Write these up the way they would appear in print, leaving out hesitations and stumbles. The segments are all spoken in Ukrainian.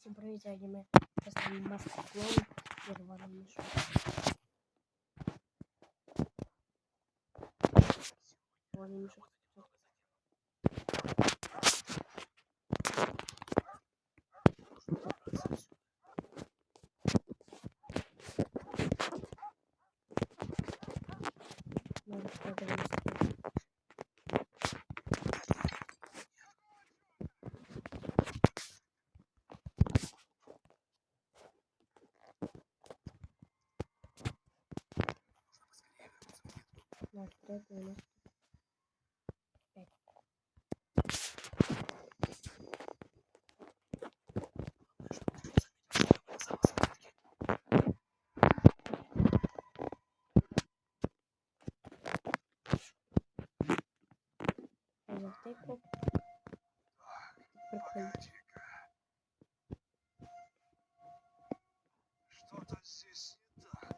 Всем привет, аниме. Поставим маску клоуна и рваный мішок. Рваний мішок. Затыку. Проходите. Что-то здесь не так.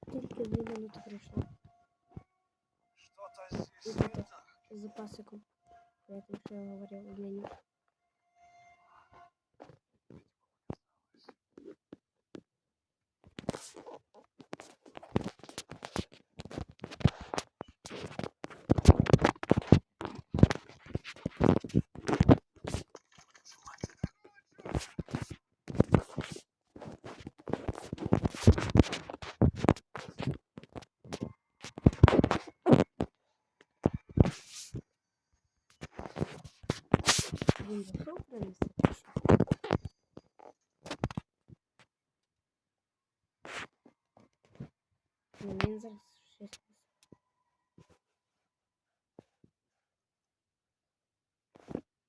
Только 2 минуты прошло. Что-то здесь не так. Запасиком. Поэтому что я говорил для них. Він зайшов провести чи що? Ну, він зараз щось.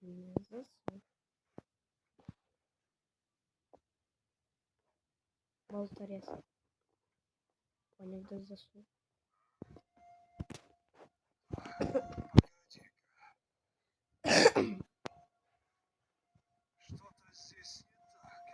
Не засув. Болторез. Понял, да засув. Что-то здесь не так.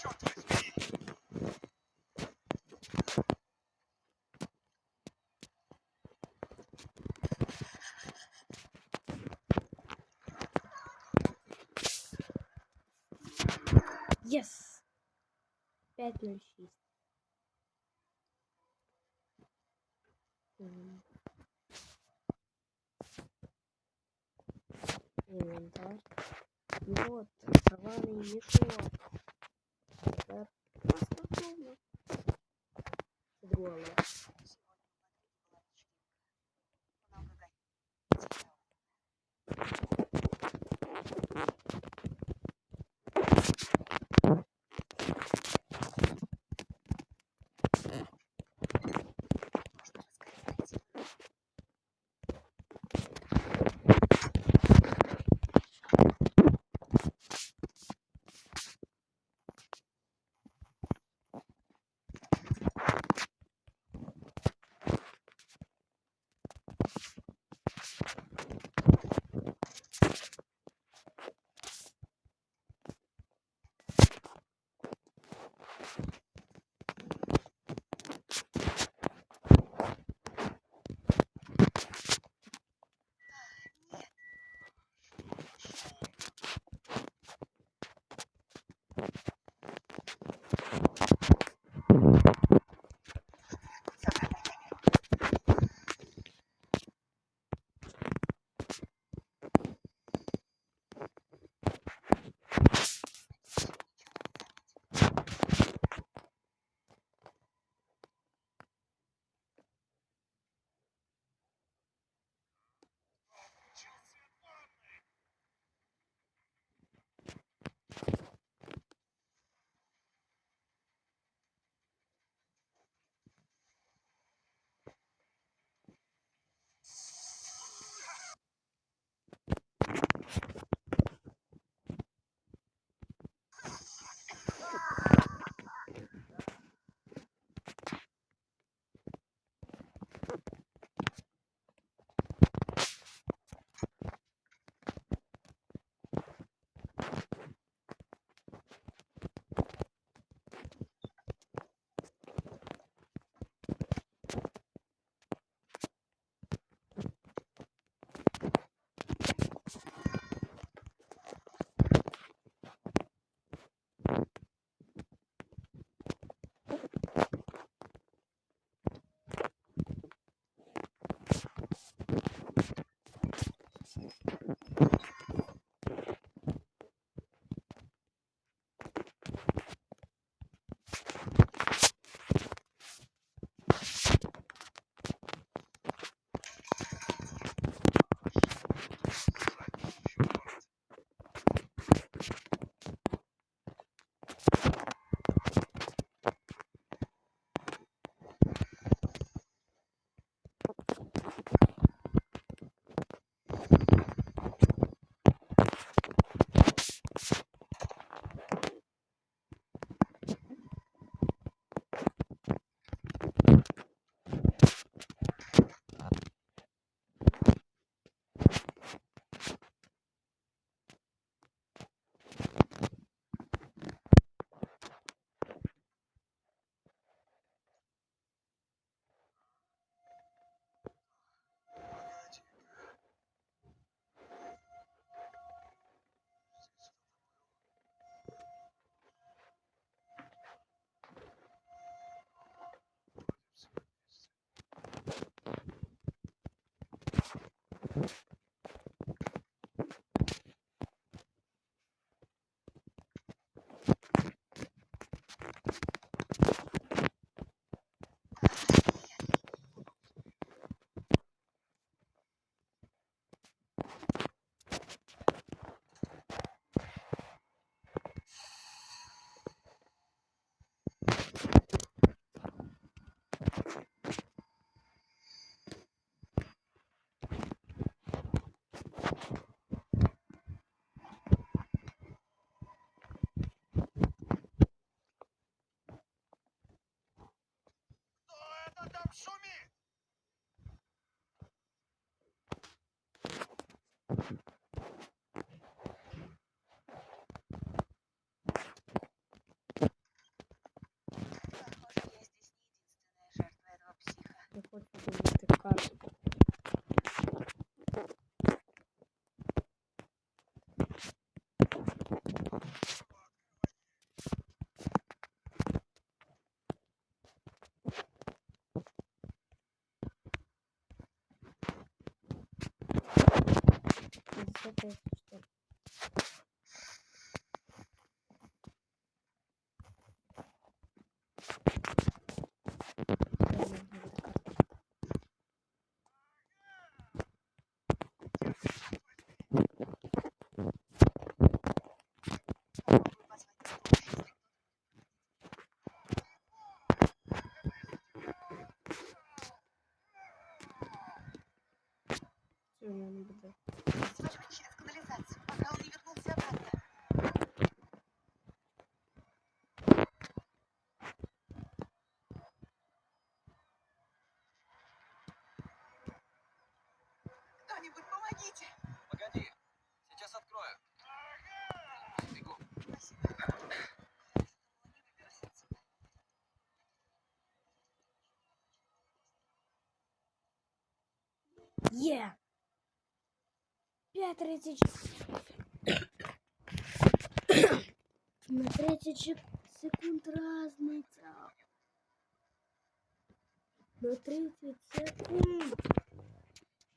Черт возьми! Єс! 5:06. Инвентарь. И вот рваний мішок. Тепер маска клоуна. Це друга лава. Это что? Не буду. Девочка через канализацию, пока он не вернулся обратно. Кто-нибудь помогите! Погоди, сейчас открою. Бегу. Спасибо. Не выберусь отсюда. Е! 5:30. На 30 секунд разница. На 30 секунд.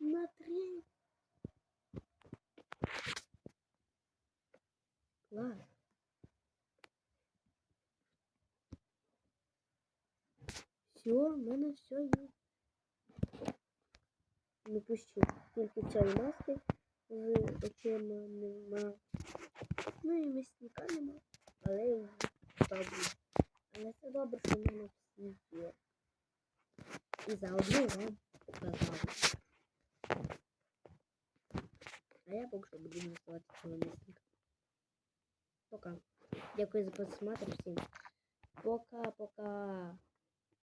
На 3. Класс. Все, в мене все є. Не пущу. Тільки цієї маски з очима нема. Ну і місника нема. Але і добре. Але це добре, що в мене всі є. І заодно вам показав. А я поки що буду називати цього місника. Пока. Дякую за просмотр всім. Пока-пока.